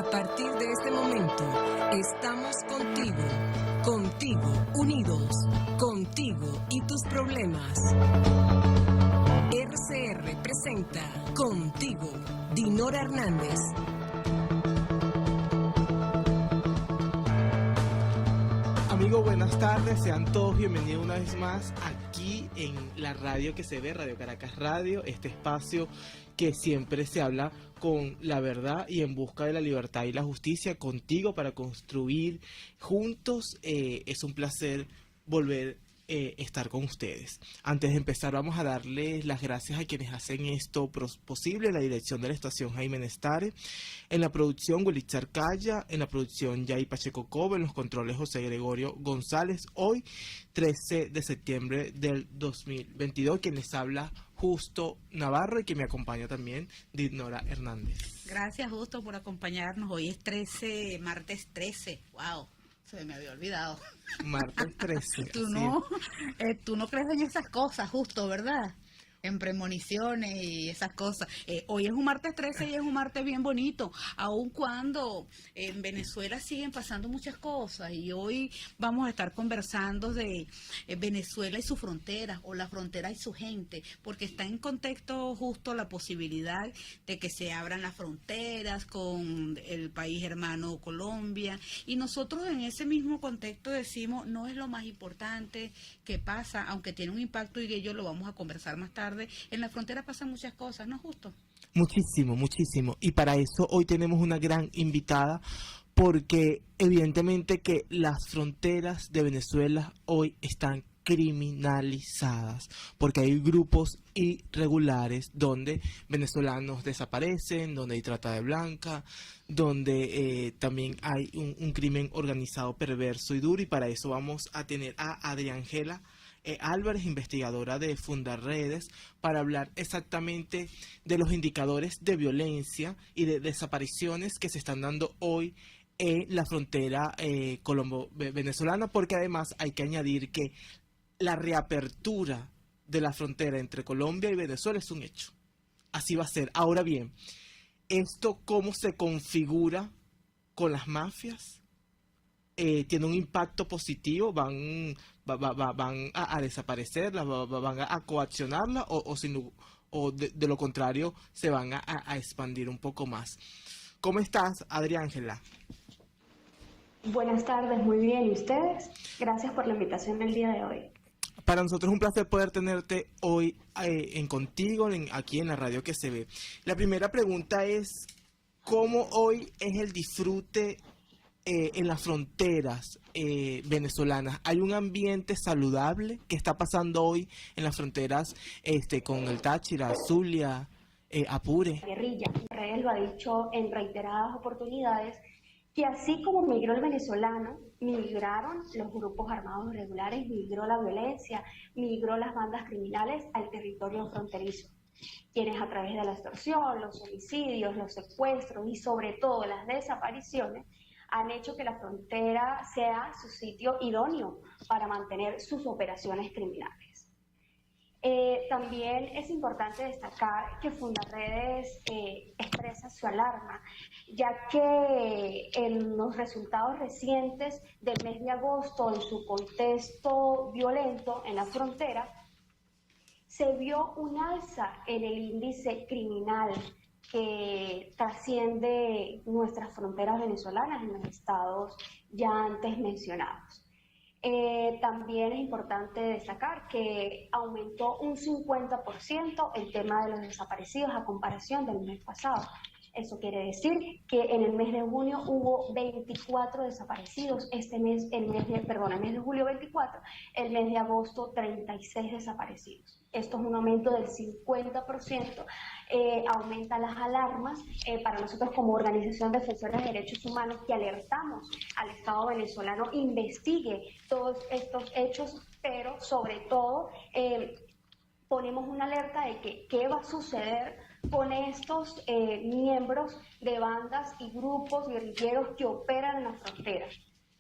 A partir de este momento, estamos contigo, unidos, contigo y tus problemas. RCR presenta Contigo, Dinora Hernández. Amigos, buenas tardes, sean todos bienvenidos una vez más aquí en la radio que se ve, Radio Caracas Radio, este espacio que siempre se habla con la verdad y en busca de la libertad y la justicia, contigo para construir juntos. Es un placer volver estar con ustedes. Antes de empezar, vamos a darles las gracias a quienes hacen esto posible: la dirección de la estación Jaime Nestare, en la producción Wilichar Calla, en la producción Yay Pacheco Cobo, en los controles José Gregorio González. Hoy 13 de septiembre del 2022, quien les habla Justo Navarro, y que me acompaña también Dinora Hernández. Gracias, Justo, por acompañarnos. Hoy es martes 13. Wow, se me había olvidado. Martes 13. Tú no crees en esas cosas, Justo, ¿verdad? En premoniciones y esas cosas. Hoy es un martes 13 y es un martes bien bonito, aun cuando en Venezuela siguen pasando muchas cosas, y hoy vamos a estar conversando de Venezuela y su frontera, o la frontera y su gente, porque está en contexto justo la posibilidad de que se abran las fronteras con el país hermano Colombia, y nosotros en ese mismo contexto decimos, no es lo más importante que pasa, aunque tiene un impacto, y ello lo vamos a conversar más tarde. En la frontera pasan muchas cosas, ¿no, Justo? Muchísimo, muchísimo. Y para eso hoy tenemos una gran invitada, porque evidentemente que las fronteras de Venezuela hoy están criminalizadas, porque hay grupos irregulares donde venezolanos desaparecen, donde hay trata de blanca, donde también hay un crimen organizado perverso y duro. Y para eso vamos a tener a Adriángela Álvarez, investigadora de Fundarredes, para hablar exactamente de los indicadores de violencia y de desapariciones que se están dando hoy en la frontera colombo-venezolana, porque además hay que añadir que la reapertura de la frontera entre Colombia y Venezuela es un hecho. Así va a ser. Ahora bien, ¿esto cómo se configura con las mafias? ¿Tiene un impacto positivo? ¿Van a desaparecerlas? ¿Van a coaccionarlas? ¿O de lo contrario se van a expandir un poco más? ¿Cómo estás, Adriángela? Buenas tardes, muy bien. ¿Y ustedes? Gracias por la invitación del día de hoy. Para nosotros es un placer poder tenerte hoy contigo, aquí en la radio que se ve. La primera pregunta es, ¿cómo hoy es el disfrute en las fronteras venezolanas? ¿Hay un ambiente saludable que está pasando hoy en las fronteras con el Táchira, Zulia, Apure? Guerrilla, Israel lo ha dicho en reiteradas oportunidades, que así como migró el venezolano, migraron los grupos armados irregulares, migró la violencia, migró las bandas criminales al territorio fronterizo, quienes a través de la extorsión, los homicidios, los secuestros y sobre todo las desapariciones han hecho que la frontera sea su sitio idóneo para mantener sus operaciones criminales. También es importante destacar que Fundarredes expresa su alarma, ya que en los resultados recientes del mes de agosto, en su contexto violento en la frontera, se vio un alza en el índice criminal que trasciende nuestras fronteras venezolanas en los estados ya antes mencionados. También es importante destacar que aumentó un 50% el tema de los desaparecidos a comparación del mes pasado. Eso quiere decir que en el mes de junio hubo 24 desaparecidos, el mes de julio 24, el mes de agosto 36 desaparecidos. Esto es un aumento del 50%, aumenta las alarmas para nosotros como organización defensora de derechos humanos, que alertamos al Estado venezolano investigue todos estos hechos, pero sobre todo ponemos una alerta de que qué va a suceder con estos miembros de bandas y grupos guerrilleros que operan en la frontera.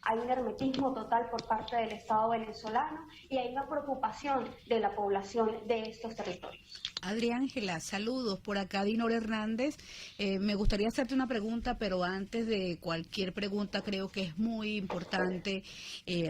Hay un hermetismo total por parte del Estado venezolano y hay una preocupación de la población de estos territorios. Adriángela, saludos. Por acá Dinora Hernández. Me gustaría hacerte una pregunta, pero antes de cualquier pregunta creo que es muy importante,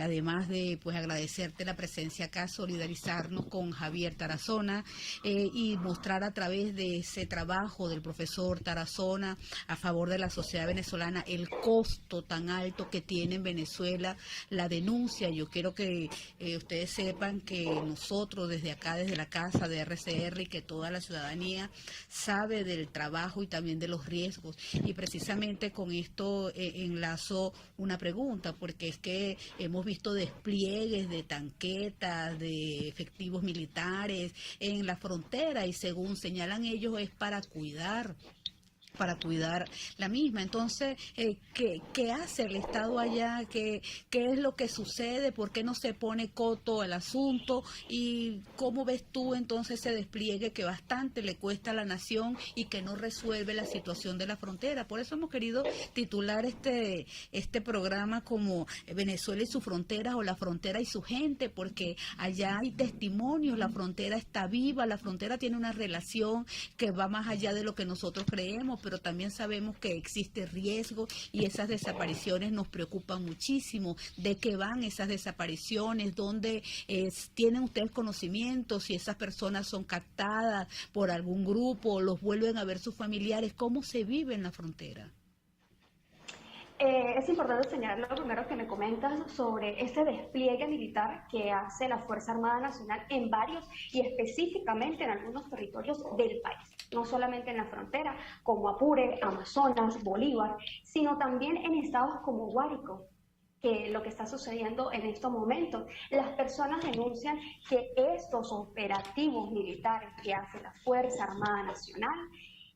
además de pues agradecerte la presencia acá, solidarizarnos con Javier Tarazona y mostrar a través de ese trabajo del profesor Tarazona a favor de la sociedad venezolana el costo tan alto que tiene en Venezuela la denuncia. Yo quiero que ustedes sepan que nosotros desde acá, desde la casa de RCR, y que toda la ciudadanía sabe del trabajo y también de los riesgos. Y precisamente con esto enlazo una pregunta, porque es que hemos visto despliegues de tanquetas, de efectivos militares en la frontera y según señalan ellos es para cuidar la misma. Entonces, ¿qué hace el Estado allá? ¿Qué es lo que sucede? ¿Por qué no se pone coto al asunto? ¿Y cómo ves tú entonces ese despliegue que bastante le cuesta a la nación y que no resuelve la situación de la frontera? Por eso hemos querido titular este programa como Venezuela y sus fronteras, o la frontera y su gente, porque allá hay testimonios, la frontera está viva, la frontera tiene una relación que va más allá de lo que nosotros creemos, pero también sabemos que existe riesgo y esas desapariciones nos preocupan muchísimo. ¿De qué van esas desapariciones? ¿Dónde tienen ustedes conocimiento? Si esas personas son captadas por algún grupo, los vuelven a ver sus familiares, ¿cómo se vive en la frontera? Es importante señalar lo primero que me comentas sobre ese despliegue militar que hace la Fuerza Armada Nacional en varios y específicamente en algunos territorios del país, no solamente en la frontera como Apure, Amazonas, Bolívar, sino también en estados como Guárico, que lo que está sucediendo en estos momentos. Las personas denuncian que estos operativos militares que hace la Fuerza Armada Nacional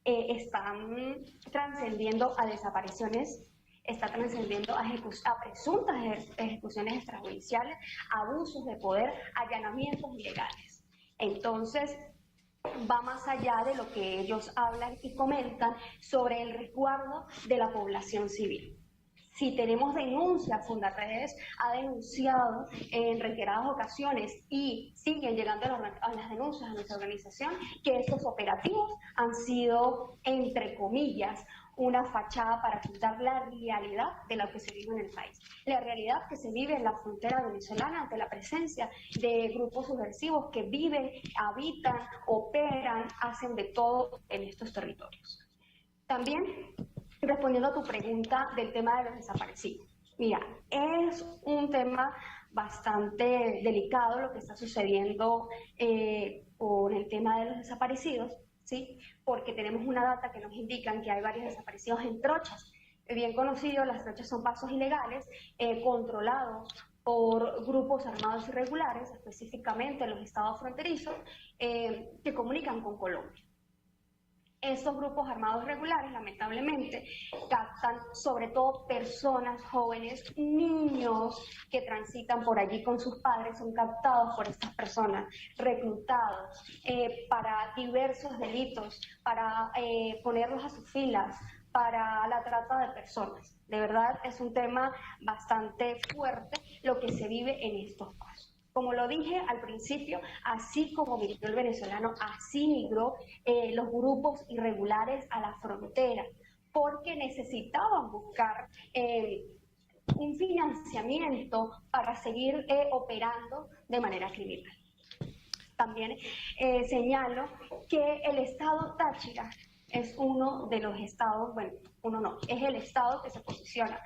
están trascendiendo a desapariciones, está trascendiendo a presuntas ejecuciones extrajudiciales, abusos de poder, allanamientos ilegales. Entonces, va más allá de lo que ellos hablan y comentan sobre el resguardo de la población civil. Si tenemos denuncias, Fundarredes ha denunciado en reiteradas ocasiones y siguen llegando a las denuncias a nuestra organización que estos operativos han sido, entre comillas, una fachada para ocultar la realidad de lo que se vive en el país. La realidad que se vive en la frontera venezolana ante la presencia de grupos subversivos que viven, habitan, operan, hacen de todo en estos territorios. También, respondiendo a tu pregunta del tema de los desaparecidos. Mira, es un tema bastante delicado lo que está sucediendo con el tema de los desaparecidos, ¿sí? Porque tenemos una data que nos indica que hay varios desaparecidos en trochas. Bien conocido, las trochas son pasos ilegales controlados por grupos armados irregulares, específicamente en los estados fronterizos, que comunican con Colombia. Estos grupos armados irregulares, lamentablemente, captan sobre todo personas jóvenes, niños que transitan por allí con sus padres, son captados por estas personas, reclutados para diversos delitos, para ponerlos a sus filas, para la trata de personas. De verdad es un tema bastante fuerte lo que se vive en estos casos. Como lo dije al principio, así como migró el venezolano, así migró los grupos irregulares a la frontera, porque necesitaban buscar un financiamiento para seguir operando de manera criminal. También señalo que el estado Táchira es uno de los estados, bueno, uno no, es el estado que se posiciona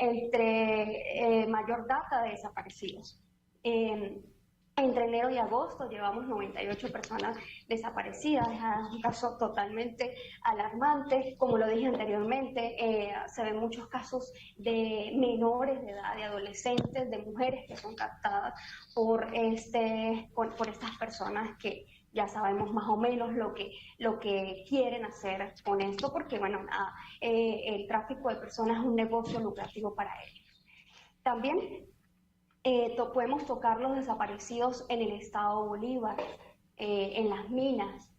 entre mayor data de desaparecidos. Entre enero y agosto llevamos 98 personas desaparecidas, es un caso totalmente alarmante. Como lo dije anteriormente, se ven muchos casos de menores de edad, de adolescentes, de mujeres que son captadas por estas personas que ya sabemos más o menos lo que quieren hacer con esto, porque bueno, el tráfico de personas es un negocio lucrativo para ellos. También podemos tocar los desaparecidos en el estado Bolívar, en las minas.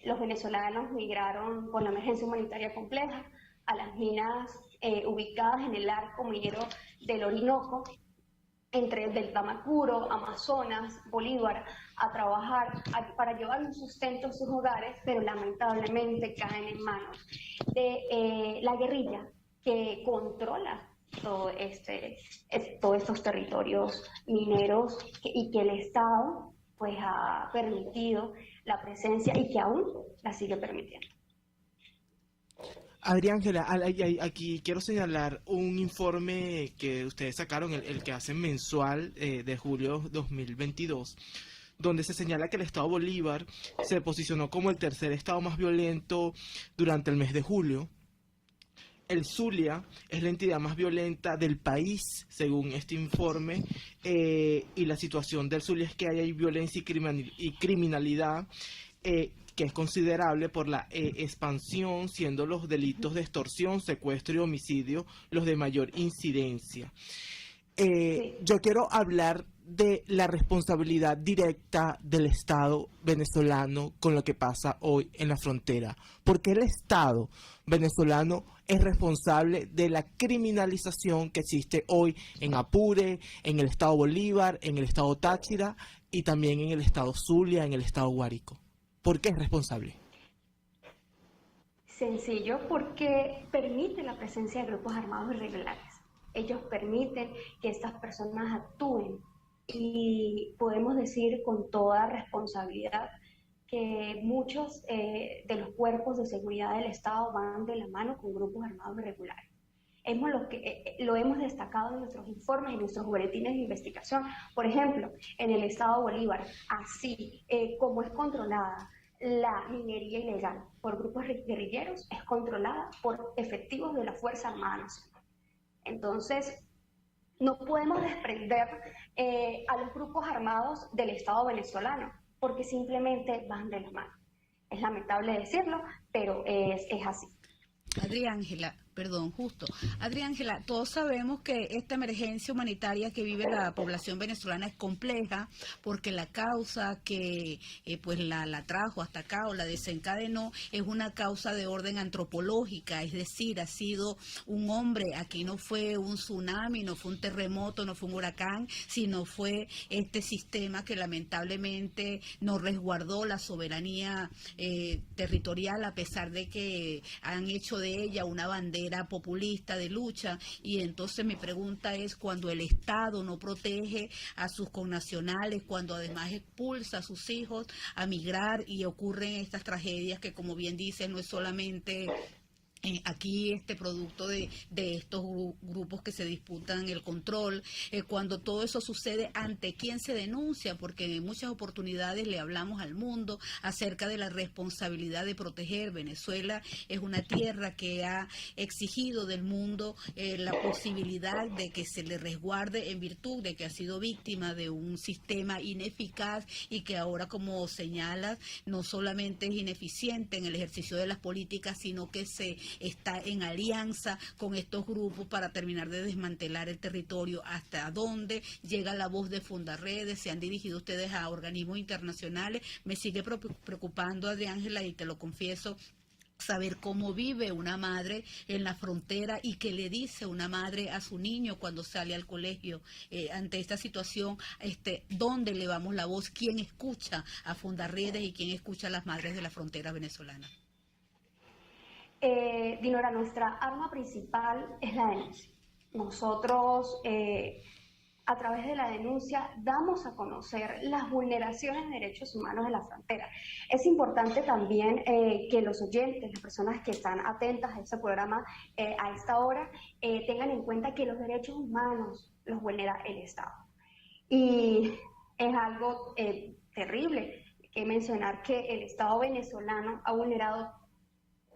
Los venezolanos migraron con la emergencia humanitaria compleja a las minas ubicadas en el arco minero del Orinoco, entre el Tamacuro, Amazonas, Bolívar, a trabajar para llevar un sustento a sus hogares, pero lamentablemente caen en manos de la guerrilla que controla todos estos territorios mineros y que el Estado pues ha permitido la presencia y que aún la sigue permitiendo. Adriángela, aquí quiero señalar un informe que ustedes sacaron, el que hacen mensual de julio 2022, donde se señala que el Estado Bolívar se posicionó como el tercer estado más violento durante el mes de julio. El Zulia es la entidad más violenta del país, según este informe, y la situación del Zulia es que hay violencia y criminalidad, que es considerable por la expansión, siendo los delitos de extorsión, secuestro y homicidio los de mayor incidencia. Yo quiero hablar de la responsabilidad directa del Estado venezolano con lo que pasa hoy en la frontera. Porque el Estado venezolano es responsable de la criminalización que existe hoy en Apure, en el Estado Bolívar, en el Estado Táchira y también en el Estado Zulia, en el Estado Guárico. ¿Por qué es responsable? Sencillo, porque permite la presencia de grupos armados irregulares. Ellos permiten que estas personas actúen y podemos decir con toda responsabilidad que muchos de los cuerpos de seguridad del Estado van de la mano con grupos armados irregulares. Lo hemos destacado en nuestros informes, en nuestros boletines de investigación. Por ejemplo, en el Estado Bolívar, así como es controlada la minería ilegal por grupos guerrilleros, es controlada por efectivos de la Fuerza Armada Nacional. Entonces, no podemos desprender a los grupos armados del Estado venezolano, porque simplemente van de la mano. Es lamentable decirlo, pero es así. Adriángela, todos sabemos que esta emergencia humanitaria que vive la población venezolana es compleja porque la causa que pues la trajo hasta acá o la desencadenó es una causa de orden antropológica, es decir, ha sido un hombre, aquí no fue un tsunami, no fue un terremoto, no fue un huracán, sino fue este sistema que lamentablemente no resguardó la soberanía territorial, a pesar de que han hecho de ella una bandera populista de lucha. Y entonces mi pregunta es, cuando el Estado no protege a sus connacionales, cuando además expulsa a sus hijos a migrar y ocurren estas tragedias que, como bien dice, no es solamente aquí producto de estos grupos que se disputan el control, cuando todo eso sucede, ¿ante quién se denuncia? Porque en muchas oportunidades le hablamos al mundo acerca de la responsabilidad de proteger. Venezuela es una tierra que ha exigido del mundo la posibilidad de que se le resguarde en virtud de que ha sido víctima de un sistema ineficaz y que ahora, como señalas, no solamente es ineficiente en el ejercicio de las políticas, sino que se está en alianza con estos grupos para terminar de desmantelar el territorio. ¿Hasta dónde llega la voz de Fundarredes? ¿Se han dirigido ustedes a organismos internacionales? Me sigue preocupando, Adriángela, y te lo confieso, saber cómo vive una madre en la frontera y qué le dice una madre a su niño cuando sale al colegio ante esta situación. ¿Dónde elevamos la voz? ¿Quién escucha a Fundarredes y quién escucha a las madres de la frontera venezolana? Dinora, nuestra arma principal es la denuncia. Nosotros, a través de la denuncia, damos a conocer las vulneraciones de derechos humanos en la frontera. Es importante también que los oyentes, las personas que están atentas a este programa a esta hora, tengan en cuenta que los derechos humanos los vulnera el Estado. Y es algo terrible que mencionar que el Estado venezolano ha vulnerado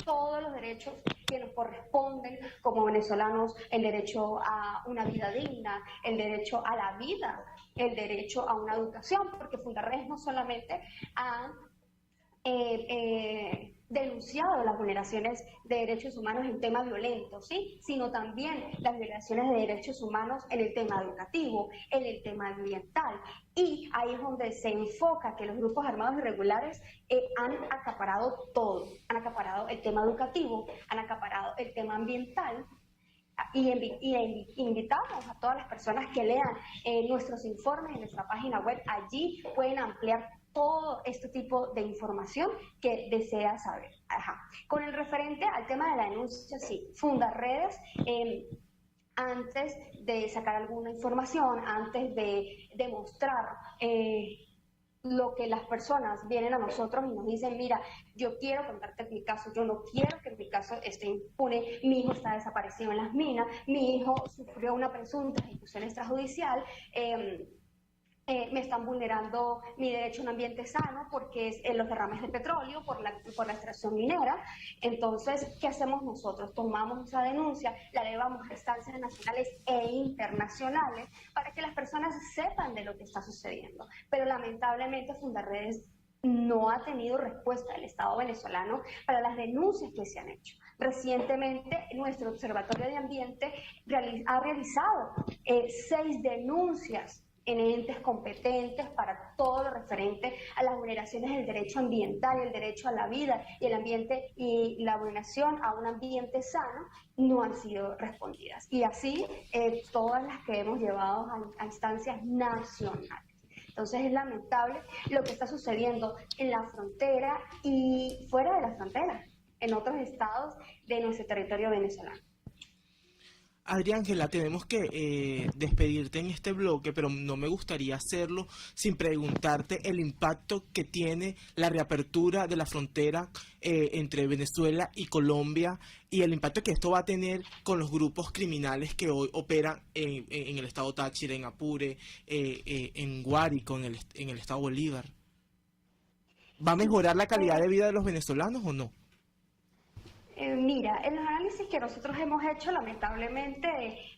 todos los derechos que nos corresponden como venezolanos: el derecho a una vida digna, el derecho a la vida, el derecho a una educación, porque Fundarredes no solamente ha denunciado las vulneraciones de derechos humanos en tema violento, ¿sí? Sino también las violaciones de derechos humanos en el tema educativo, en el tema ambiental. Y ahí es donde se enfoca que los grupos armados irregulares han acaparado todo. Han acaparado el tema educativo, han acaparado el tema ambiental. Y invitamos a todas las personas que lean nuestros informes en nuestra página web. Allí pueden ampliar todo este tipo de información que desea saber. Con el referente al tema de la denuncia, sí, Fundarredes, antes de sacar alguna información, antes de demostrar lo que las personas vienen a nosotros y nos dicen, mira, yo quiero contarte mi caso, yo no quiero que mi caso esté impune, mi hijo está desaparecido en las minas, mi hijo sufrió una presunta ejecución extrajudicial, me están vulnerando mi derecho a un ambiente sano porque es en los derrames de petróleo, por la extracción minera. Entonces, ¿qué hacemos nosotros? Tomamos esa denuncia, la elevamos a instancias nacionales e internacionales para que las personas sepan de lo que está sucediendo. Pero lamentablemente Fundarredes no ha tenido respuesta del Estado venezolano para las denuncias que se han hecho. Recientemente, nuestro Observatorio de Ambiente ha realizado 6 denuncias en entes competentes para todo lo referente a las vulneraciones del derecho ambiental, el derecho a la vida y el ambiente y la vulneración a un ambiente sano no han sido respondidas. Y así todas las que hemos llevado a instancias nacionales. Entonces es lamentable lo que está sucediendo en la frontera y fuera de la frontera, en otros estados de nuestro territorio venezolano. Adriángela, tenemos que despedirte en este bloque, pero no me gustaría hacerlo sin preguntarte el impacto que tiene la reapertura de la frontera entre Venezuela y Colombia y el impacto que esto va a tener con los grupos criminales que hoy operan en el estado Táchira, en Apure, en Guárico, en el estado Bolívar. ¿Va a mejorar la calidad de vida de los venezolanos o no? Mira, en los análisis que nosotros hemos hecho, lamentablemente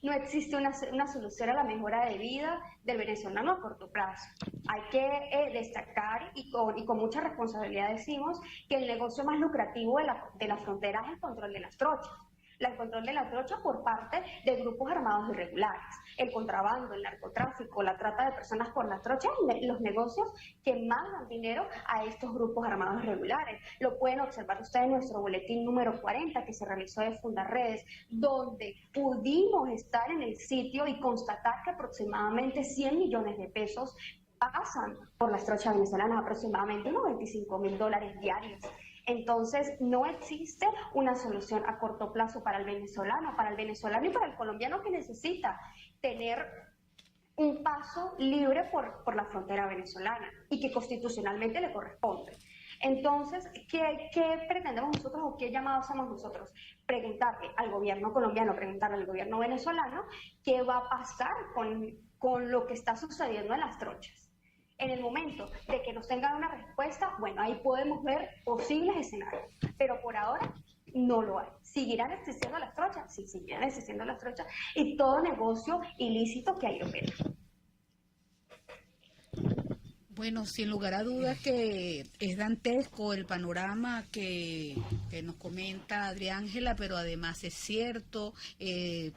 no existe una solución a la mejora de vida del venezolano a corto plazo. Hay que destacar y con mucha responsabilidad decimos que el negocio más lucrativo de la frontera es el control de las trochas. El control de la trocha por parte de grupos armados irregulares, el contrabando, el narcotráfico, la trata de personas por las trochas, los negocios que más dan dinero a estos grupos armados irregulares. Lo pueden observar ustedes en nuestro boletín número 40 que se realizó de Fundarredes, donde pudimos estar en el sitio y constatar que aproximadamente 100 millones de pesos pasan por las trochas venezolanas, aproximadamente unos $25.000 diarios. Entonces, no existe una solución a corto plazo para el venezolano y para el colombiano que necesita tener un paso libre por la frontera venezolana y que constitucionalmente le corresponde. Entonces, ¿qué pretendemos nosotros o qué llamado hacemos nosotros? Preguntarle al gobierno colombiano, preguntarle al gobierno venezolano qué va a pasar con lo que está sucediendo en las trochas. En el momento de que nos tengan una respuesta, bueno, ahí podemos ver posibles escenarios, pero por ahora no lo hay. ¿Seguirán existiendo las trochas? Sí, seguirán existiendo las trochas y todo negocio ilícito que ahí opera. Bueno, sin lugar a dudas que es dantesco el panorama que nos comenta Adriángela, pero además es cierto,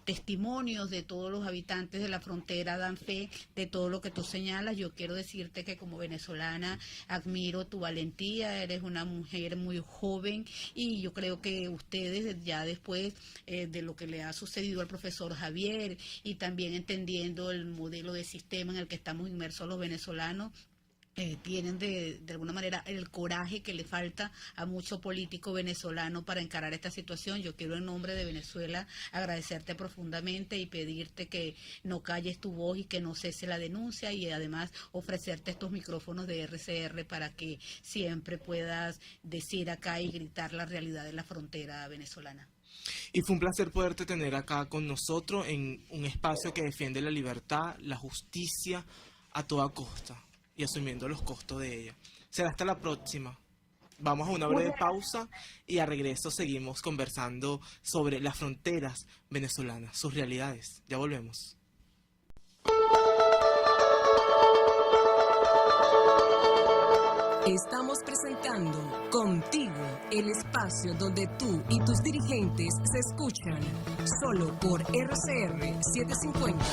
testimonios de todos los habitantes de la frontera dan fe de todo lo que tú señalas. Yo quiero decirte que como venezolana admiro tu valentía, eres una mujer muy joven y yo creo que ustedes ya después de lo que le ha sucedido al profesor Javier y también entendiendo el modelo de sistema en el que estamos inmersos los venezolanos, tienen de alguna manera el coraje que le falta a mucho político venezolano para encarar esta situación. Yo quiero en nombre de Venezuela agradecerte profundamente y pedirte que no calles tu voz y que no cese la denuncia y además ofrecerte estos micrófonos de RCR para que siempre puedas decir acá y gritar la realidad de la frontera venezolana. Y fue un placer poderte tener acá con nosotros en un espacio que defiende la libertad, la justicia a toda costa y asumiendo los costos de ella. Será hasta la próxima. Vamos a una breve pausa y a regreso seguimos conversando sobre las fronteras venezolanas, sus realidades. Ya volvemos. Estamos presentando Contigo, el espacio donde tú y tus dirigentes se escuchan, solo por RCR 750.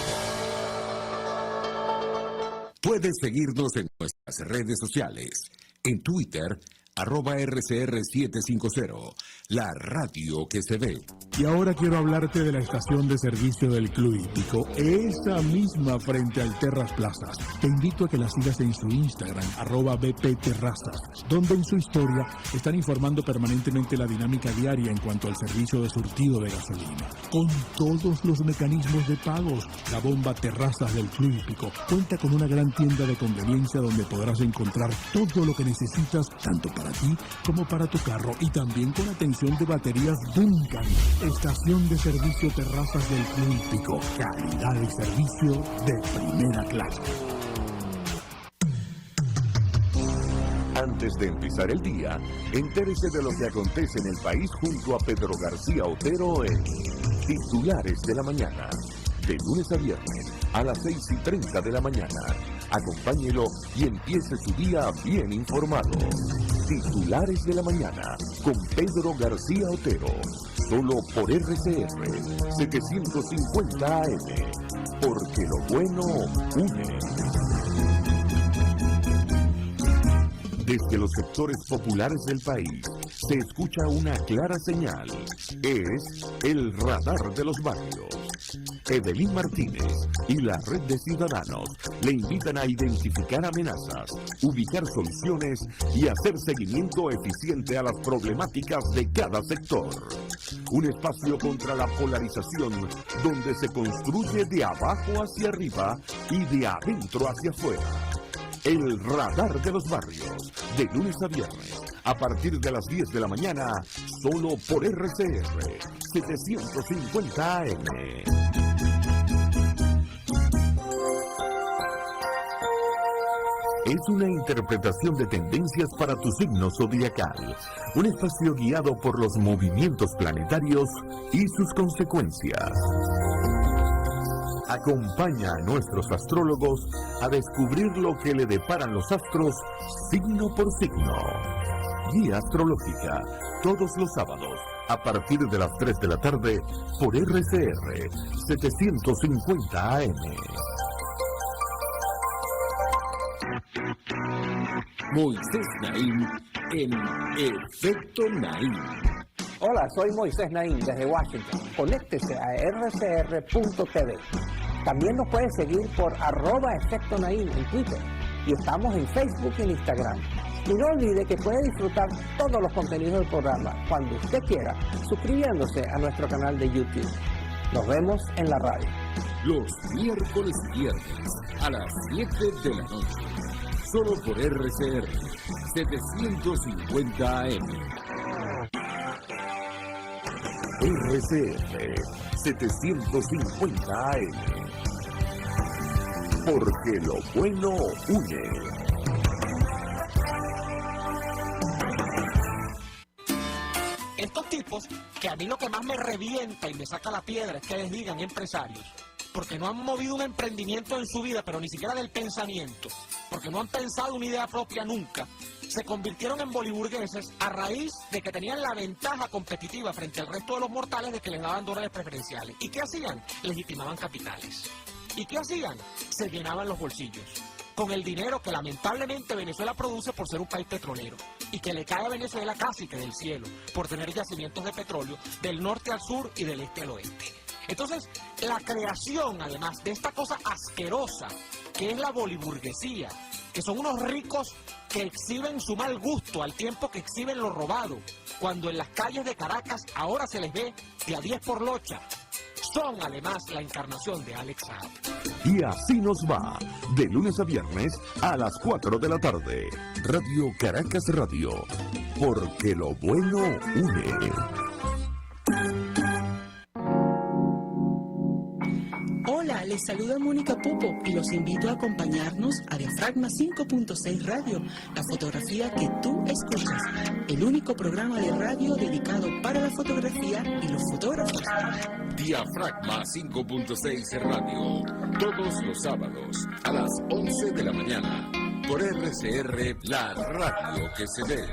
Puedes seguirnos en nuestras redes sociales. En Twitter, @RCR750, la radio que se ve. Y ahora quiero hablarte de la estación de servicio del Club Hípico, esa misma frente al Terras Plazas. Te invito a que la sigas en su Instagram, @BPTerrazas, donde en su historia están informando permanentemente la dinámica diaria en cuanto al servicio de surtido de gasolina. Con todos los mecanismos de pagos, la bomba Terrazas del Club Hípico cuenta con una gran tienda de conveniencia donde podrás encontrar todo lo que necesitas, tanto para ti como para tu carro, y también con atención de baterías Duncan. Estación de servicio Terrazas del Club Hípico, calidad y servicio de primera clase. Antes de empezar el día, entérese de lo que acontece en el país junto a Pedro García Otero en Titulares de la Mañana, de lunes a viernes a las 6:30 de la mañana. Acompáñelo y empiece su día bien informado. Titulares de la Mañana con Pedro García Otero, solo por RCR 750 AM, porque lo bueno une. Desde los sectores populares del país se escucha una clara señal. Es el radar de los barrios. Evelyn Martínez y la red de ciudadanos le invitan a identificar amenazas, ubicar soluciones y hacer seguimiento eficiente a las problemáticas de cada sector. Un espacio contra la polarización donde se construye de abajo hacia arriba y de adentro hacia afuera. El radar de los barrios, de lunes a viernes, a partir de las 10 de la mañana, solo por RCR 750 AM. Es una interpretación de tendencias para tu signo zodiacal, un espacio guiado por los movimientos planetarios y sus consecuencias. Acompaña a nuestros astrólogos a descubrir lo que le deparan los astros signo por signo. Guía astrológica, todos los sábados, a partir de las 3 de la tarde, por RCR 750 AM. Moisés Naim en Efecto Naim. Hola, soy Moisés Naim desde Washington. Conéctese a rcr.tv. También nos puede seguir por @Efecto Naim en Twitter. Y estamos en Facebook y en Instagram. Y no olvide que puede disfrutar todos los contenidos del programa cuando usted quiera, suscribiéndose a nuestro canal de YouTube. Nos vemos en la radio. Los miércoles y viernes a las 7 de la noche. Solo por RCR 750 AM. RCR 750 AM. Porque lo bueno une. Estos tipos, que a mí lo que más me revienta y me saca la piedra es que les digan empresarios, porque no han movido un emprendimiento en su vida, pero ni siquiera del pensamiento, porque no han pensado una idea propia nunca, se convirtieron en boliburgueses a raíz de que tenían la ventaja competitiva frente al resto de los mortales de que les daban dólares preferenciales. ¿Y qué hacían? Legitimaban capitales. ¿Y qué hacían? Se llenaban los bolsillos con el dinero que lamentablemente Venezuela produce por ser un país petrolero y que le cae a Venezuela casi que del cielo por tener yacimientos de petróleo del norte al sur y del este al oeste. Entonces, la creación, además, de esta cosa asquerosa que es la boliburguesía, que son unos ricos que exhiben su mal gusto al tiempo que exhiben lo robado, cuando en las calles de Caracas ahora se les ve de a 10 por locha, son además la encarnación de Alex Saab. Y así nos va, de lunes a viernes a las 4 de la tarde. Radio Caracas Radio, porque lo bueno une. Hola, les saluda Mónica Popo y los invito a acompañarnos a Diafragma 5.6 Radio, la fotografía que tú escuchas, el único programa de radio dedicado para la fotografía y los fotógrafos. Diafragma 5.6 Radio, todos los sábados a las 11 de la mañana, por RCR, la radio que se ve.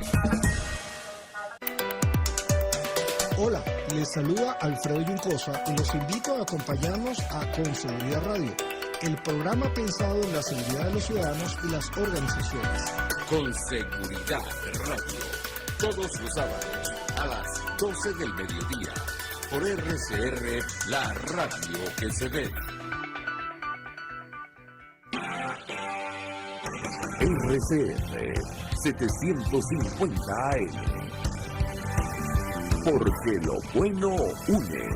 Hola, les saluda Alfredo Yuncosa y los invito a acompañarnos a Con Seguridad Radio, el programa pensado en la seguridad de los ciudadanos y las organizaciones. Con Seguridad Radio, todos los sábados a las 12 del mediodía, por RCR, la radio que se ve. RCR 750 AM. Porque lo bueno une.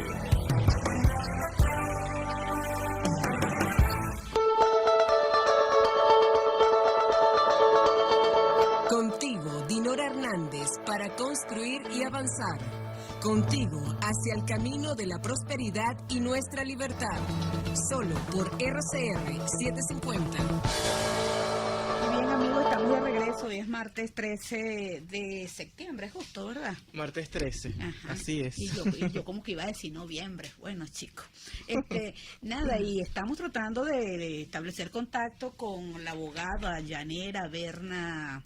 Contigo, Dinora Hernández, para construir y avanzar. Contigo hacia el camino de la prosperidad y nuestra libertad. Solo por RCR 750. Bien, amigos, estamos de regreso. Hoy es martes 13 de septiembre, justo, ¿verdad? Martes 13, ajá, así es. Y yo como que iba a decir noviembre. Bueno, chicos. Nada, y estamos tratando de establecer contacto con la abogada llanera Berna,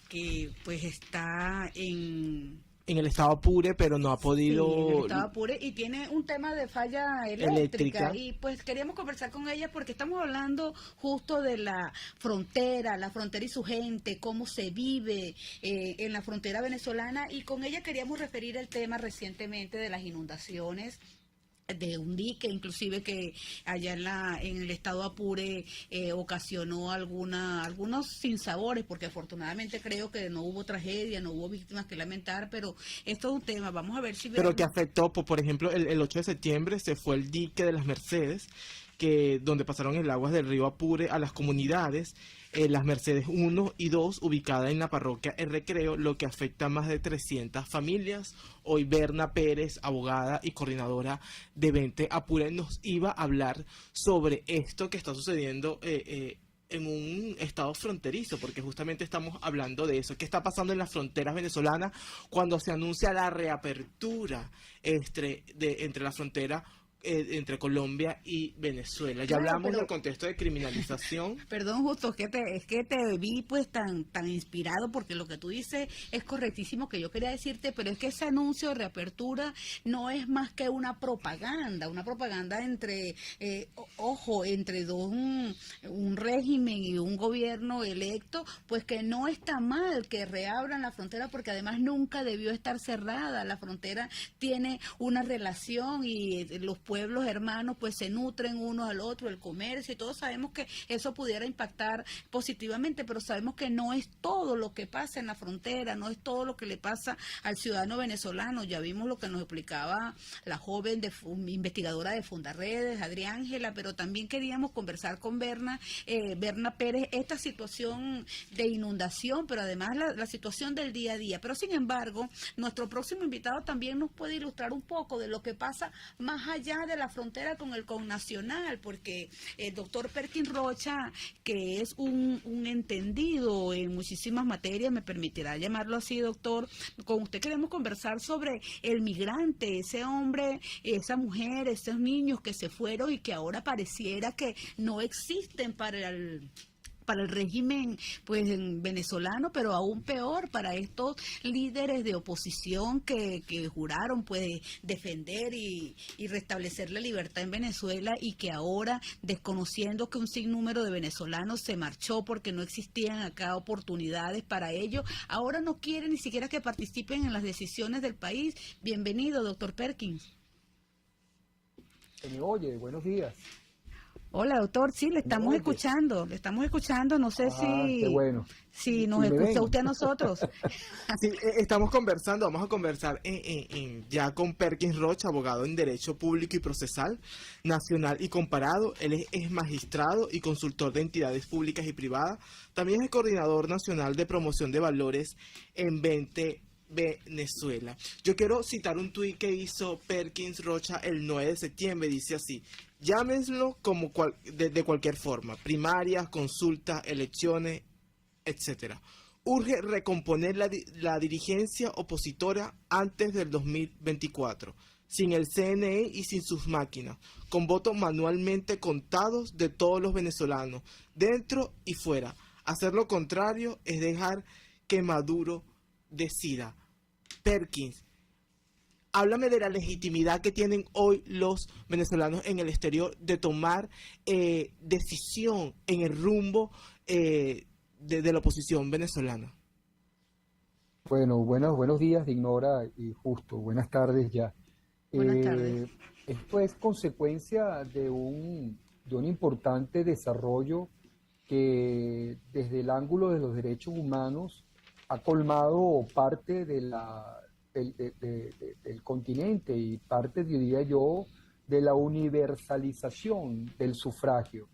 que pues está en el estado Apure, pero no ha podido... Sí, en el estado Apure, y tiene un tema de falla eléctrica. Y pues queríamos conversar con ella porque estamos hablando justo de la frontera y su gente, cómo se vive en la frontera venezolana, y con ella queríamos referir el tema recientemente de las inundaciones de un dique, inclusive que allá en el estado Apure ocasionó algunos sinsabores, porque afortunadamente creo que no hubo tragedia, no hubo víctimas que lamentar, pero esto es un tema, vamos a ver si... Pero que afectó, por ejemplo, el 8 de septiembre se fue el dique de las Mercedes, donde pasaron el agua del río Apure a las comunidades, las Mercedes 1 y 2, ubicada en la parroquia El Recreo, lo que afecta a más de 300 familias. Hoy Berna Pérez, abogada y coordinadora de Vente Apure, nos iba a hablar sobre esto que está sucediendo en un estado fronterizo, porque justamente estamos hablando de eso. ¿Qué está pasando en las fronteras venezolanas cuando se anuncia la reapertura entre la frontera entre Colombia y Venezuela? Ya hablamos del contexto de criminalización. Perdón, justo, es que te vi pues tan inspirado, porque lo que tú dices es correctísimo, que yo quería decirte, pero es que ese anuncio de reapertura no es más que una propaganda entre, entre un régimen y un gobierno electo, pues que no está mal que reabran la frontera, porque además nunca debió estar cerrada. La frontera tiene una relación y los pueblos hermanos pues se nutren unos al otro, el comercio, y todos sabemos que eso pudiera impactar positivamente, pero sabemos que no es todo lo que pasa en la frontera, no es todo lo que le pasa al ciudadano venezolano. Ya vimos lo que nos explicaba la joven investigadora de Fundarredes, Adriángela, pero también queríamos conversar con Berna Pérez, esta situación de inundación, pero además la situación del día a día. Pero sin embargo, nuestro próximo invitado también nos puede ilustrar un poco de lo que pasa más allá de la frontera con el connacional, porque el doctor Perkins Rocha, que es un entendido en muchísimas materias, me permitirá llamarlo así, doctor, con usted queremos conversar sobre el migrante, ese hombre, esa mujer, esos niños que se fueron y que ahora pareciera que no existen para el régimen pues venezolano, pero aún peor para estos líderes de oposición que juraron pues defender y restablecer la libertad en Venezuela, y que ahora, desconociendo que un sinnúmero de venezolanos se marchó porque no existían acá oportunidades para ellos, ahora no quieren ni siquiera que participen en las decisiones del país. Bienvenido, doctor Perkins. Se me oye, buenos días. Hola, doctor, sí, le estamos escuchando, no sé si nos escucha usted a nosotros. Sí, estamos conversando, vamos a conversar ya con Perkins Rocha, abogado en Derecho Público y Procesal Nacional y Comparado. Él es magistrado y consultor de entidades públicas y privadas, también es coordinador nacional de promoción de valores en Vente Venezuela. Yo quiero citar un tuit que hizo Perkins Rocha el 9 de septiembre, dice así: llámenlo como de cualquier forma, primarias, consultas, elecciones, etcétera. Urge recomponer la dirigencia opositora antes del 2024. sin el CNE y sin sus máquinas, con votos manualmente contados de todos los venezolanos, dentro y fuera. Hacer lo contrario es dejar que Maduro decida. Perkins, háblame de la legitimidad que tienen hoy los venezolanos en el exterior de tomar decisión en el rumbo de la oposición venezolana. Bueno, buenos días, Dignora y Justo. Buenas tardes ya. Buenas tardes. Esto es consecuencia de un importante desarrollo que desde el ángulo de los derechos humanos ha colmado parte del continente y parte, diría yo, de la universalización del sufragio.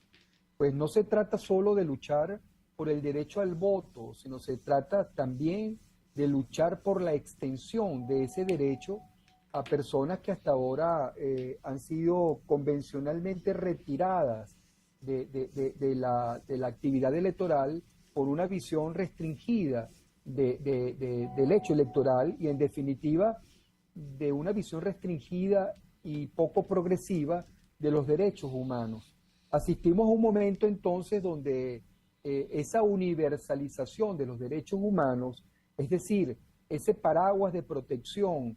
Pues no se trata solo de luchar por el derecho al voto, sino se trata también de luchar por la extensión de ese derecho a personas que hasta ahora han sido convencionalmente retiradas de la actividad electoral por una visión restringida del hecho electoral y, en definitiva, de una visión restringida y poco progresiva de los derechos humanos. Asistimos a un momento entonces donde esa universalización de los derechos humanos, es decir, ese paraguas de protección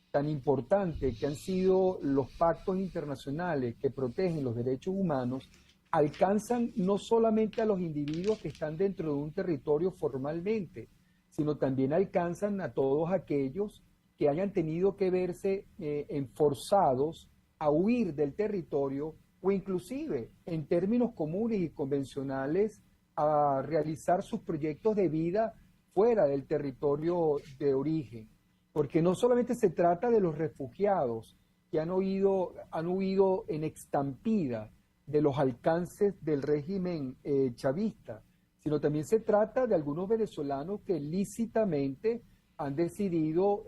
tan importante que han sido los pactos internacionales que protegen los derechos humanos, alcanzan no solamente a los individuos que están dentro de un territorio formalmente, sino también alcanzan a todos aquellos que hayan tenido que verse forzados a huir del territorio o inclusive, en términos comunes y convencionales, a realizar sus proyectos de vida fuera del territorio de origen. Porque no solamente se trata de los refugiados que han huido en estampida de los alcances del régimen chavista, sino también se trata de algunos venezolanos que lícitamente han decidido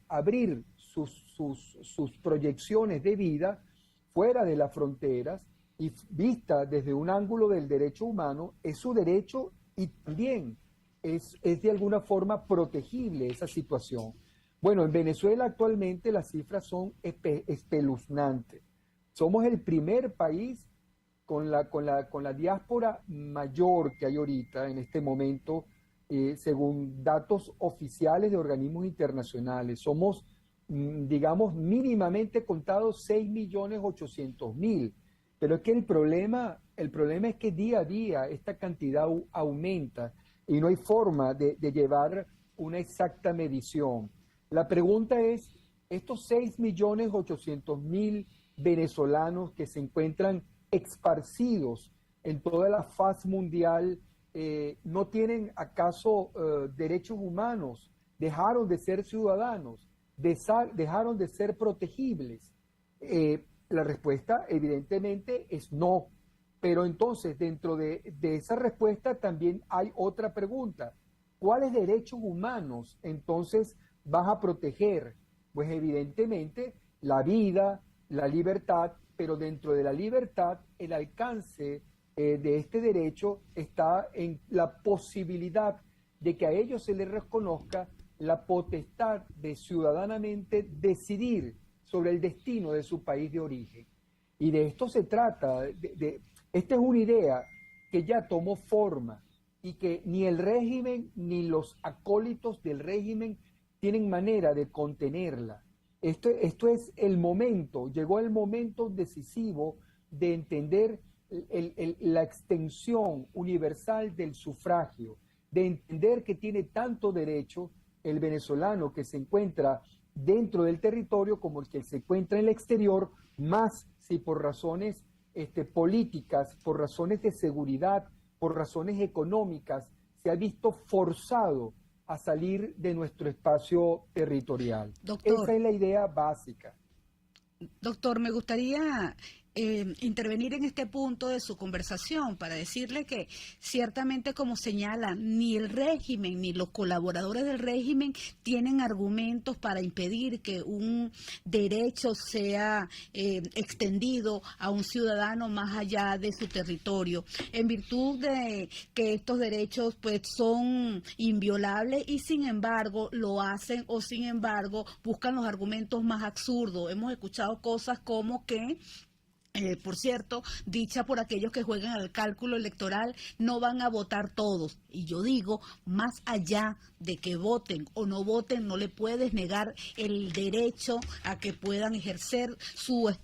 abrir sus proyecciones de vida fuera de las fronteras y vista desde un ángulo del derecho humano, es su derecho y también es de alguna forma protegible esa situación. Bueno, en Venezuela actualmente las cifras son espeluznantes. Somos el primer país con la diáspora mayor que hay ahorita en este momento, según datos oficiales de organismos internacionales. Somos, digamos, mínimamente contados 6.800.000. Pero es que el problema es que día a día esta cantidad aumenta y no hay forma de llevar una exacta medición. La pregunta es, estos 6.800.000 venezolanos que se encuentran esparcidos en toda la faz mundial, ¿no tienen acaso derechos humanos? ¿Dejaron de ser ciudadanos? ¿Dejaron de ser protegibles? La respuesta evidentemente es no. Pero entonces, dentro de esa respuesta también hay otra pregunta. ¿Cuáles derechos humanos entonces vas a proteger? Pues evidentemente la vida, la libertad, pero dentro de la libertad el alcance de este derecho está en la posibilidad de que a ellos se les reconozca la potestad de ciudadanamente decidir sobre el destino de su país de origen. Y de esto se trata. Esta es una idea que ya tomó forma y que ni el régimen ni los acólitos del régimen tienen manera de contenerla. Esto es el momento, llegó el momento decisivo de entender la extensión universal del sufragio, de entender que tiene tanto derecho el venezolano que se encuentra dentro del territorio como el que se encuentra en el exterior, más si por razones políticas, por razones de seguridad, por razones económicas, se ha visto forzado a salir de nuestro espacio territorial. Doctor, esa es la idea básica. Doctor, me gustaría intervenir en este punto de su conversación para decirle que ciertamente, como señalan, ni el régimen ni los colaboradores del régimen tienen argumentos para impedir que un derecho sea extendido a un ciudadano más allá de su territorio, en virtud de que estos derechos pues son inviolables, y sin embargo lo hacen, o sin embargo buscan los argumentos más absurdos. Hemos escuchado cosas como que por cierto, dicha por aquellos que juegan al cálculo electoral, no van a votar todos. Y yo digo, más allá de que voten o no voten, no le puedes negar el derecho a que puedan ejercer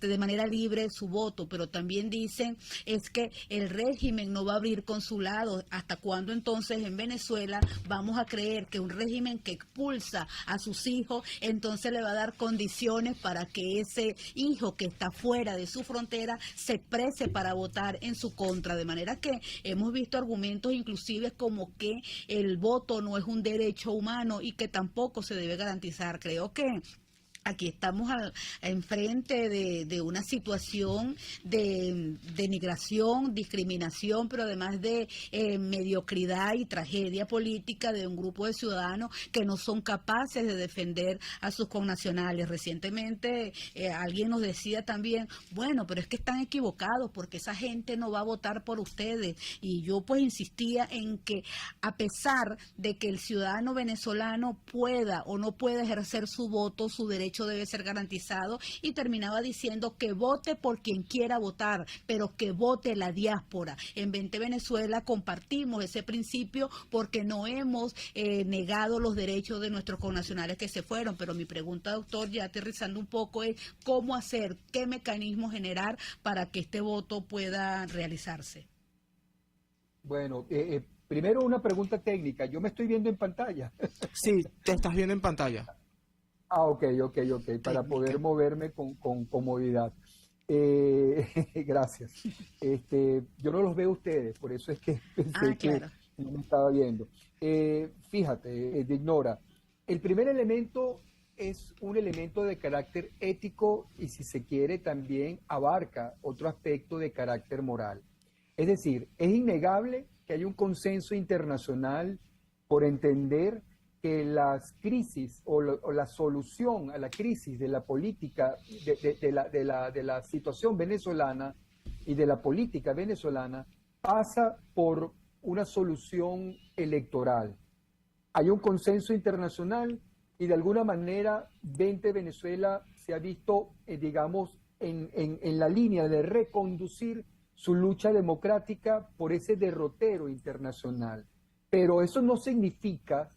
de manera libre su voto. Pero también dicen es que el régimen no va a abrir consulados. ¿Hasta cuándo entonces en Venezuela vamos a creer que un régimen que expulsa a sus hijos, entonces le va a dar condiciones para que ese hijo que está fuera de su frontera se exprese para votar en su contra? De manera que hemos visto argumentos inclusive como que el voto no es un derecho humano y que tampoco se debe garantizar. Creo que aquí estamos enfrente de una situación de denigración, discriminación, pero además de mediocridad y tragedia política de un grupo de ciudadanos que no son capaces de defender a sus connacionales. Recientemente alguien nos decía también, bueno, pero es que están equivocados porque esa gente no va a votar por ustedes. Y yo pues insistía en que a pesar de que el ciudadano venezolano pueda o no pueda ejercer su voto, su derecho debe ser garantizado, y terminaba diciendo que vote por quien quiera votar, pero que vote la diáspora. En 20 Venezuela compartimos ese principio porque no hemos negado los derechos de nuestros connacionales que se fueron. Pero mi pregunta, doctor, ya aterrizando un poco, es cómo hacer, qué mecanismo generar para que este voto pueda realizarse. Bueno, primero una pregunta técnica. ¿Yo me estoy viendo en pantalla? Sí, te estás viendo en pantalla. Ok, para poder moverme con comodidad. Gracias. Yo no los veo a ustedes, por eso es que pensé que no me estaba viendo. Fíjate, Dignora, el primer elemento es un elemento de carácter ético y, si se quiere, también abarca otro aspecto de carácter moral. Es decir, es innegable que hay un consenso internacional por entender que las crisis o la solución a la crisis de la política, de la situación venezolana y de la política venezolana pasa por una solución electoral. Hay un consenso internacional y de alguna manera 20 Venezuela se ha visto, digamos, en la línea de reconducir su lucha democrática por ese derrotero internacional. Pero eso no significa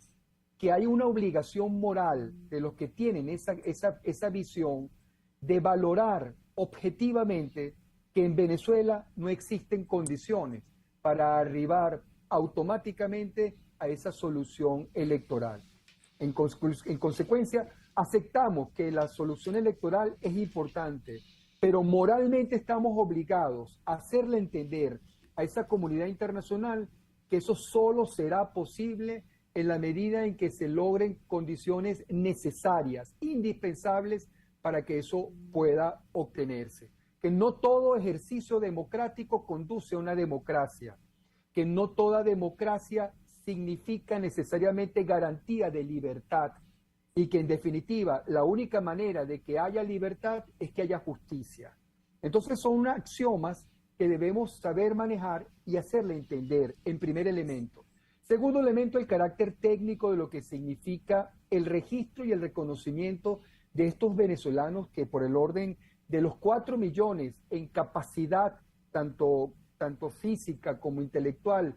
que hay una obligación moral de los que tienen esa visión de valorar objetivamente que en Venezuela no existen condiciones para arribar automáticamente a esa solución electoral. En consecuencia, aceptamos que la solución electoral es importante, pero moralmente estamos obligados a hacerle entender a esa comunidad internacional que eso solo será posible en la medida en que se logren condiciones necesarias, indispensables para que eso pueda obtenerse. Que no todo ejercicio democrático conduce a una democracia, que no toda democracia significa necesariamente garantía de libertad, y que en definitiva la única manera de que haya libertad es que haya justicia. Entonces son axiomas que debemos saber manejar y hacerle entender en primer elemento. Segundo elemento, el carácter técnico de lo que significa el registro y el reconocimiento de estos venezolanos que, por el orden de los 4 millones en capacidad tanto física como intelectual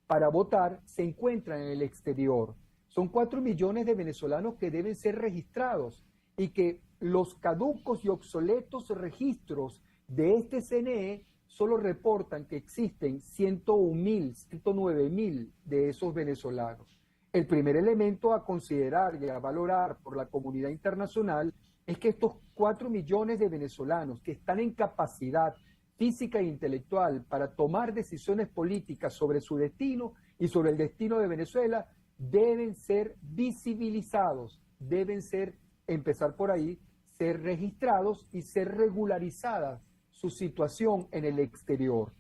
para votar, se encuentran en el exterior. Son 4 millones de venezolanos que deben ser registrados y que los caducos y obsoletos registros de este CNE solo reportan que existen 101.000, 109.000 de esos venezolanos. El primer elemento a considerar y a valorar por la comunidad internacional es que estos 4 millones de venezolanos que están en capacidad física e intelectual para tomar decisiones políticas sobre su destino y sobre el destino de Venezuela deben ser visibilizados, deben ser, empezar por ahí, ser registrados y ser regularizadas su situación en el exterior.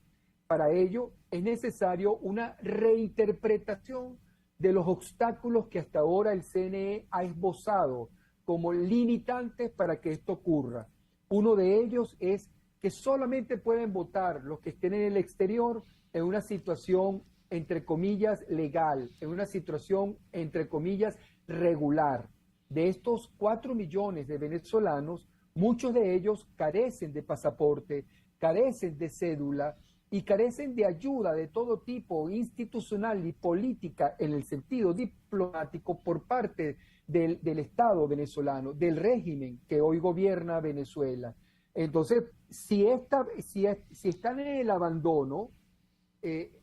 Para ello es necesario una reinterpretación de los obstáculos que hasta ahora el CNE ha esbozado como limitantes para que esto ocurra. Uno de ellos es que solamente pueden votar los que estén en el exterior en una situación, entre comillas, legal, en una situación, entre comillas, regular. De estos 4 millones de venezolanos, muchos de ellos carecen de pasaporte, carecen de cédula y carecen de ayuda de todo tipo, institucional y política en el sentido diplomático por parte del Estado venezolano, del régimen que hoy gobierna Venezuela. Entonces, si están en el abandono,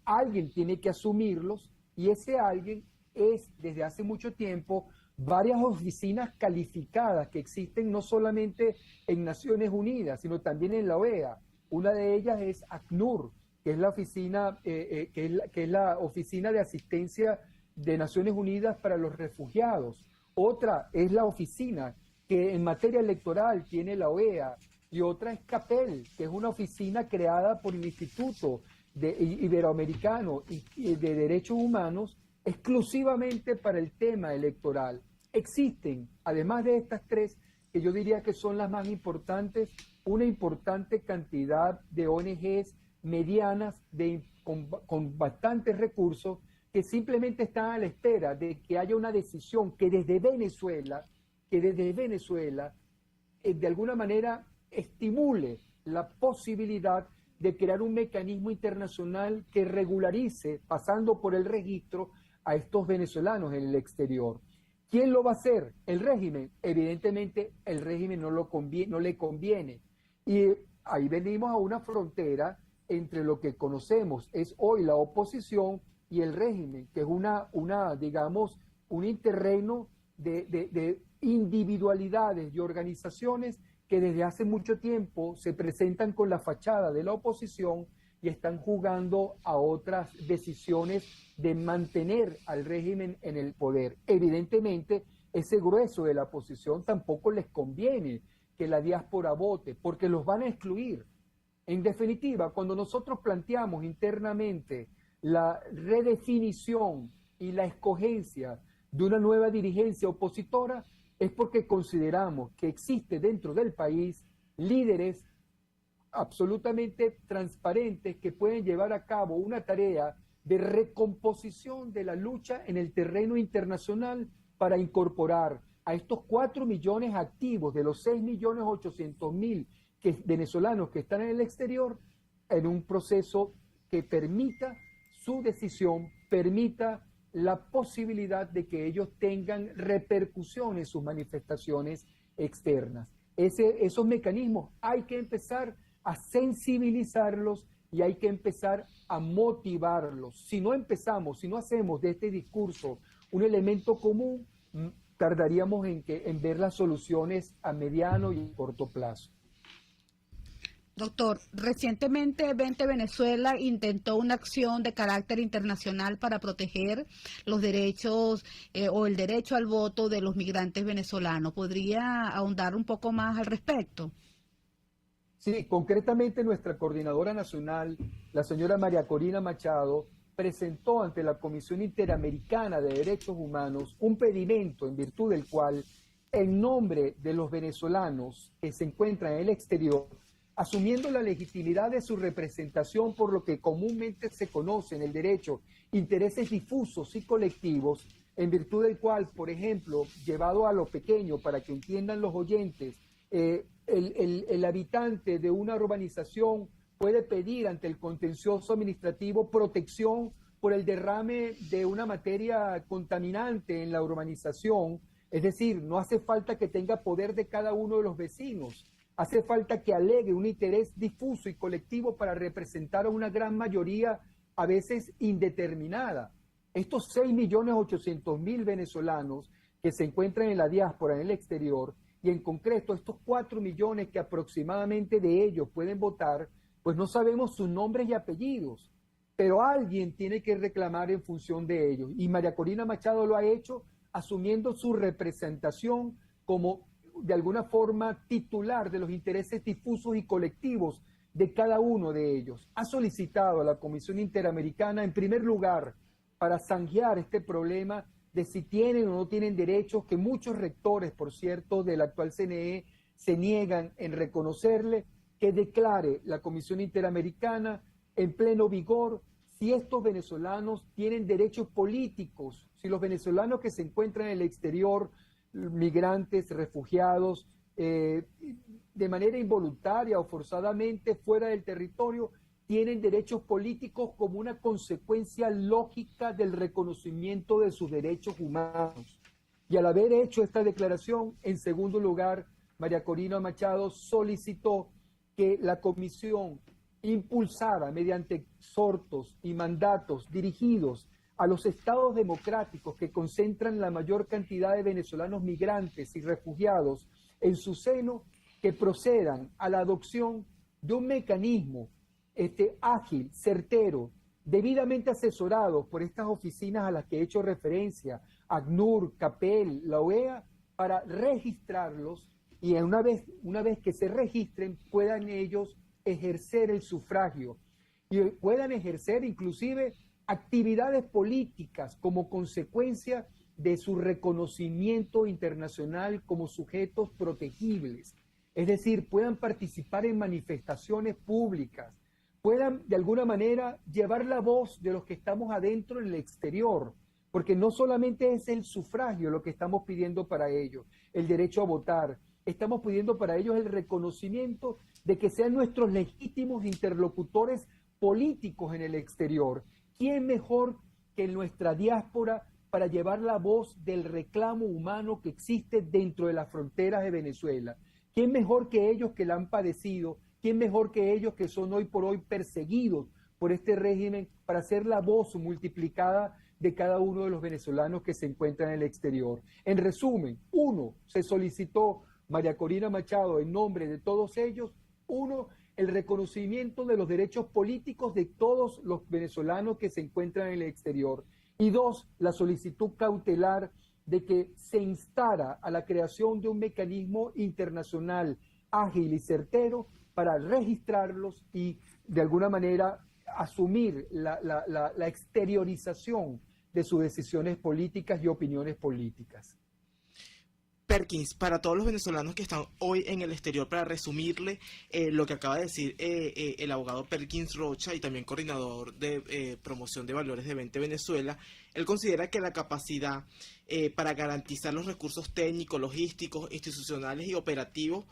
alguien tiene que asumirlos y ese alguien es, desde hace mucho tiempo, varias oficinas calificadas que existen no solamente en Naciones Unidas, sino también en la OEA. Una de ellas es ACNUR, que es la oficina, que es la Oficina de Asistencia de Naciones Unidas para los Refugiados. Otra es la oficina que en materia electoral tiene la OEA, y otra es CAPEL, que es una oficina creada por el Instituto Iberoamericano de Derechos Humanos exclusivamente para el tema electoral. Existen, además de estas 3, que yo diría que son las más importantes, una importante cantidad de ONGs medianas con bastantes recursos que simplemente están a la espera de que haya una decisión que desde Venezuela, de alguna manera estimule la posibilidad de crear un mecanismo internacional que regularice, pasando por el registro, a estos venezolanos en el exterior. ¿Quién lo va a hacer? ¿El régimen? Evidentemente el régimen no le conviene. Y ahí venimos a una frontera entre lo que conocemos es hoy la oposición y el régimen, que es digamos, un interreno de individualidades y organizaciones que desde hace mucho tiempo se presentan con la fachada de la oposición y están jugando a otras decisiones de mantener al régimen en el poder. Evidentemente, ese grueso de la oposición tampoco les conviene que la diáspora vote, porque los van a excluir. En definitiva, cuando nosotros planteamos internamente la redefinición y la escogencia de una nueva dirigencia opositora, es porque consideramos que existe dentro del país líderes absolutamente transparentes que pueden llevar a cabo una tarea de recomposición de la lucha en el terreno internacional para incorporar a estos 4 millones activos de los 6.800.000 venezolanos que están en el exterior en un proceso que permita su decisión, permita la posibilidad de que ellos tengan repercusión en sus manifestaciones externas. Esos mecanismos hay que empezar a sensibilizarlos y hay que empezar a motivarlos. Si no hacemos de este discurso un elemento común, tardaríamos en ver las soluciones a mediano y corto plazo. Doctor, recientemente Vente Venezuela intentó una acción de carácter internacional para proteger los derechos o el derecho al voto de los migrantes venezolanos. ¿Podría ahondar un poco más al respecto? Sí, concretamente nuestra coordinadora nacional, la señora María Corina Machado, presentó ante la Comisión Interamericana de Derechos Humanos un pedimento en virtud del cual, en nombre de los venezolanos que se encuentran en el exterior, asumiendo la legitimidad de su representación por lo que comúnmente se conoce en el derecho, intereses difusos y colectivos, en virtud del cual, por ejemplo, llevado a lo pequeño para que entiendan los oyentes, el habitante de una urbanización puede pedir ante el contencioso administrativo protección por el derrame de una materia contaminante en la urbanización, es decir, no hace falta que tenga poder de cada uno de los vecinos, hace falta que alegue un interés difuso y colectivo para representar a una gran mayoría, a veces indeterminada. Estos 6.800.000 venezolanos que se encuentran en la diáspora, en el exterior, y en concreto estos 4 millones que aproximadamente de ellos pueden votar, pues no sabemos sus nombres y apellidos, pero alguien tiene que reclamar en función de ellos. Y María Corina Machado lo ha hecho asumiendo su representación como, de alguna forma, titular de los intereses difusos y colectivos de cada uno de ellos. Ha solicitado a la Comisión Interamericana, en primer lugar, para zanjear este problema de si tienen o no tienen derechos, que muchos rectores, por cierto, del actual CNE se niegan en reconocerle, que declare la Comisión Interamericana en pleno vigor si estos venezolanos tienen derechos políticos, si los venezolanos que se encuentran en el exterior, migrantes, refugiados, de manera involuntaria o forzadamente fuera del territorio, tienen derechos políticos como una consecuencia lógica del reconocimiento de sus derechos humanos. Y al haber hecho esta declaración, en segundo lugar, María Corina Machado solicitó que la comisión impulsara mediante exhortos y mandatos dirigidos a los estados democráticos que concentran la mayor cantidad de venezolanos migrantes y refugiados en su seno, que procedan a la adopción de un mecanismo ágil, certero, debidamente asesorado por estas oficinas a las que he hecho referencia, ACNUR, CAPEL, la OEA, para registrarlos y una vez que se registren puedan ellos ejercer el sufragio y puedan ejercer inclusive actividades políticas como consecuencia de su reconocimiento internacional como sujetos protegibles. Es decir, puedan participar en manifestaciones públicas, puedan de alguna manera llevar la voz de los que estamos adentro en el exterior, porque no solamente es el sufragio lo que estamos pidiendo para ellos, el derecho a votar, estamos pidiendo para ellos el reconocimiento de que sean nuestros legítimos interlocutores políticos en el exterior. ¿Quién mejor que nuestra diáspora para llevar la voz del reclamo humano que existe dentro de las fronteras de Venezuela? ¿Quién mejor que ellos que la han padecido? ¿Quién mejor que ellos que son hoy por hoy perseguidos por este régimen para ser la voz multiplicada de cada uno de los venezolanos que se encuentran en el exterior? En resumen, se solicitó, María Corina Machado, en nombre de todos ellos, el reconocimiento de los derechos políticos de todos los venezolanos que se encuentran en el exterior. Y 2, la solicitud cautelar de que se instara a la creación de un mecanismo internacional ágil y certero para registrarlos y de alguna manera asumir la exteriorización de sus decisiones políticas y opiniones políticas. Perkins, para todos los venezolanos que están hoy en el exterior, para resumirle lo que acaba de decir el abogado Perkins Rocha y también coordinador de promoción de valores de 20 Venezuela, él considera que la capacidad para garantizar los recursos técnicos, logísticos, institucionales y operativos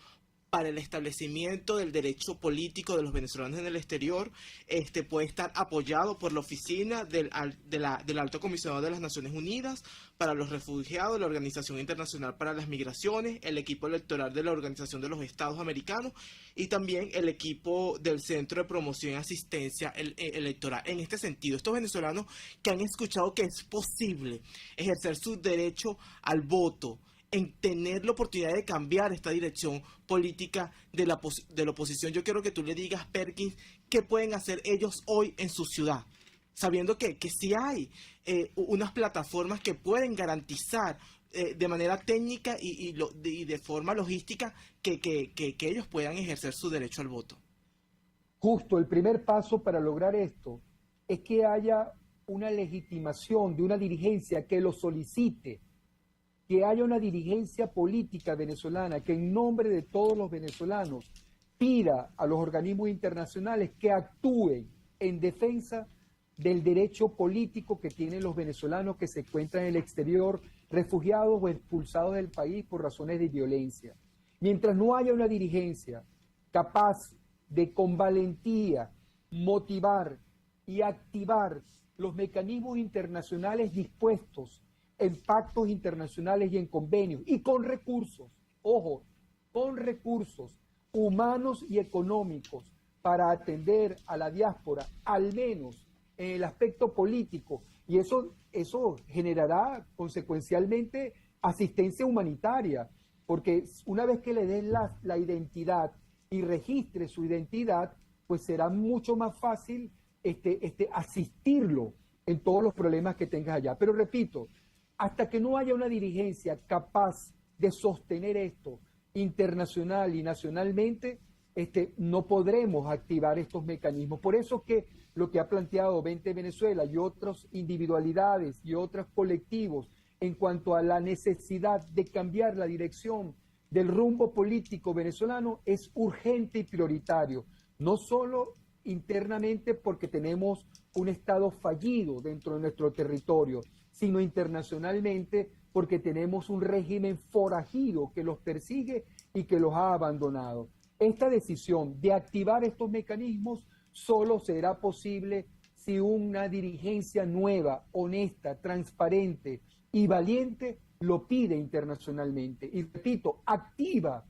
para el establecimiento del derecho político de los venezolanos en el exterior puede estar apoyado por la oficina del Alto Comisionado de las Naciones Unidas para los Refugiados, la Organización Internacional para las Migraciones, el equipo electoral de la Organización de los Estados Americanos y también el equipo del Centro de Promoción y Asistencia Electoral. En este sentido, estos venezolanos que han escuchado que es posible ejercer su derecho al voto, en tener la oportunidad de cambiar esta dirección política de la oposición. Yo quiero que tú le digas, Perkins, qué pueden hacer ellos hoy en su ciudad, sabiendo que sí hay unas plataformas que pueden garantizar de manera técnica y de forma logística que ellos puedan ejercer su derecho al voto. Justo, el primer paso para lograr esto es que haya una legitimación de una dirigencia que lo solicite, que haya una dirigencia política venezolana que en nombre de todos los venezolanos pida a los organismos internacionales que actúen en defensa del derecho político que tienen los venezolanos que se encuentran en el exterior, refugiados o expulsados del país por razones de violencia. Mientras no haya una dirigencia capaz de con valentía motivar y activar los mecanismos internacionales dispuestos en pactos internacionales y en convenios, y con recursos, ojo, con recursos humanos y económicos para atender a la diáspora, al menos en el aspecto político, y eso generará consecuencialmente asistencia humanitaria, porque una vez que le den la identidad y registre su identidad, pues será mucho más fácil asistirlo en todos los problemas que tengas allá. Pero repito, hasta que no haya una dirigencia capaz de sostener esto internacional y nacionalmente, no podremos activar estos mecanismos. Por eso que lo que ha planteado Vente Venezuela y otras individualidades y otros colectivos en cuanto a la necesidad de cambiar la dirección del rumbo político venezolano es urgente y prioritario, no solo internamente porque tenemos un Estado fallido dentro de nuestro territorio, sino internacionalmente porque tenemos un régimen forajido que los persigue y que los ha abandonado. Esta decisión de activar estos mecanismos solo será posible si una dirigencia nueva, honesta, transparente y valiente lo pide internacionalmente. Y repito, activa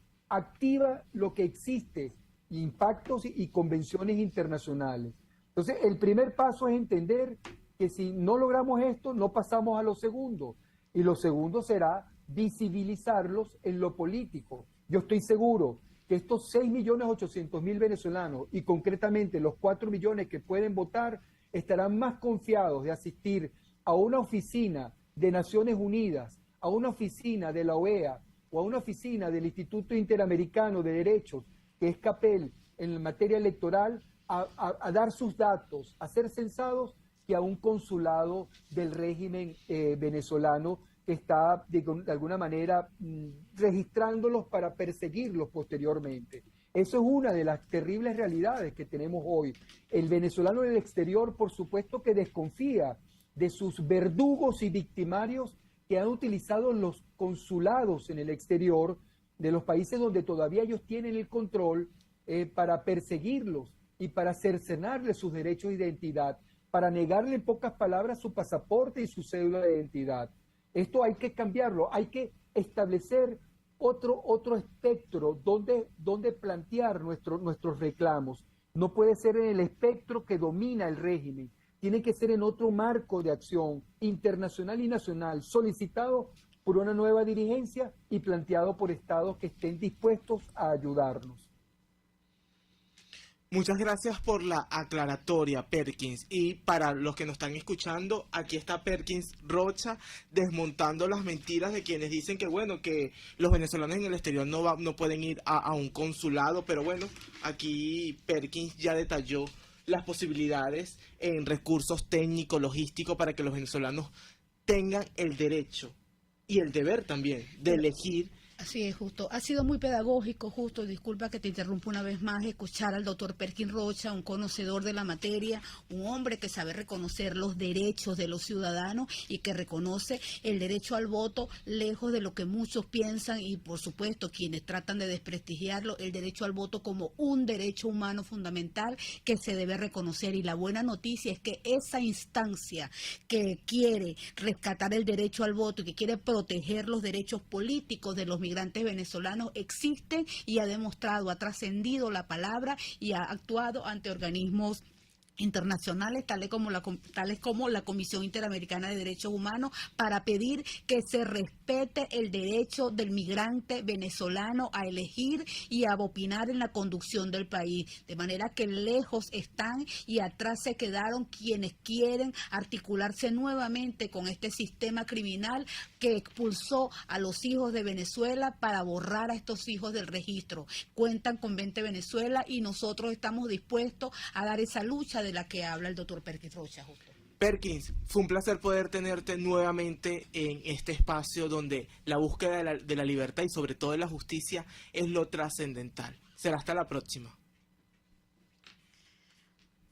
lo que existe, impactos y convenciones internacionales. Entonces, el primer paso es entender que si no logramos esto, no pasamos a lo segundo. Y lo segundo será visibilizarlos en lo político. Yo estoy seguro que estos 6.800.000 venezolanos y concretamente los 4 millones que pueden votar estarán más confiados de asistir a una oficina de Naciones Unidas, a una oficina de la OEA o a una oficina del Instituto Interamericano de Derechos, que es CAPEL, en materia electoral, a dar sus datos, a ser censados, que a un consulado del régimen venezolano que está de alguna manera registrándolos para perseguirlos posteriormente. Eso es una de las terribles realidades que tenemos hoy. El venezolano en el exterior, por supuesto, que desconfía de sus verdugos y victimarios que han utilizado los consulados en el exterior de los países donde todavía ellos tienen el control para perseguirlos y para cercenarles sus derechos de identidad, para negarle en pocas palabras su pasaporte y su cédula de identidad. Esto hay que cambiarlo, hay que establecer otro espectro donde plantear nuestros reclamos. No puede ser en el espectro que domina el régimen, tiene que ser en otro marco de acción internacional y nacional, solicitado por una nueva dirigencia y planteado por estados que estén dispuestos a ayudarnos. Muchas gracias por la aclaratoria, Perkins. Y para los que nos están escuchando, aquí está Perkins Rocha desmontando las mentiras de quienes dicen que, bueno, que los venezolanos en el exterior no pueden ir a un consulado. Pero bueno, aquí Perkins ya detalló las posibilidades en recursos técnicos, logísticos, para que los venezolanos tengan el derecho y el deber también de elegir. Así es, Justo. Ha sido muy pedagógico, Justo, disculpa que te interrumpa una vez más, escuchar al doctor Perkins Rocha, un conocedor de la materia, un hombre que sabe reconocer los derechos de los ciudadanos y que reconoce el derecho al voto, lejos de lo que muchos piensan y, por supuesto, quienes tratan de desprestigiarlo, el derecho al voto como un derecho humano fundamental que se debe reconocer. Y la buena noticia es que esa instancia que quiere rescatar el derecho al voto y que quiere proteger los derechos políticos de los migrantes venezolanos existen y ha demostrado, ha trascendido la palabra y ha actuado ante organismos internacionales, tales como la Comisión Interamericana de Derechos Humanos, para pedir que se respete el derecho del migrante venezolano a elegir y a opinar en la conducción del país, de manera que lejos están y atrás se quedaron quienes quieren articularse nuevamente con este sistema criminal que expulsó a los hijos de Venezuela para borrar a estos hijos del registro. Cuentan con Vente Venezuela y nosotros estamos dispuestos a dar esa lucha de la que habla el doctor Perkins Rocha, Justo. Perkins, fue un placer poder tenerte nuevamente en este espacio donde la búsqueda de la libertad y sobre todo de la justicia es lo trascendental. Será hasta la próxima.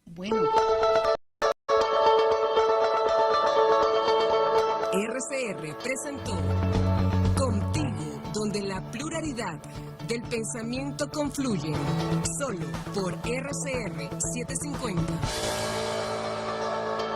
Bueno. RCR presentó Contigo, donde la pluralidad del pensamiento confluye, solo por RCR 750.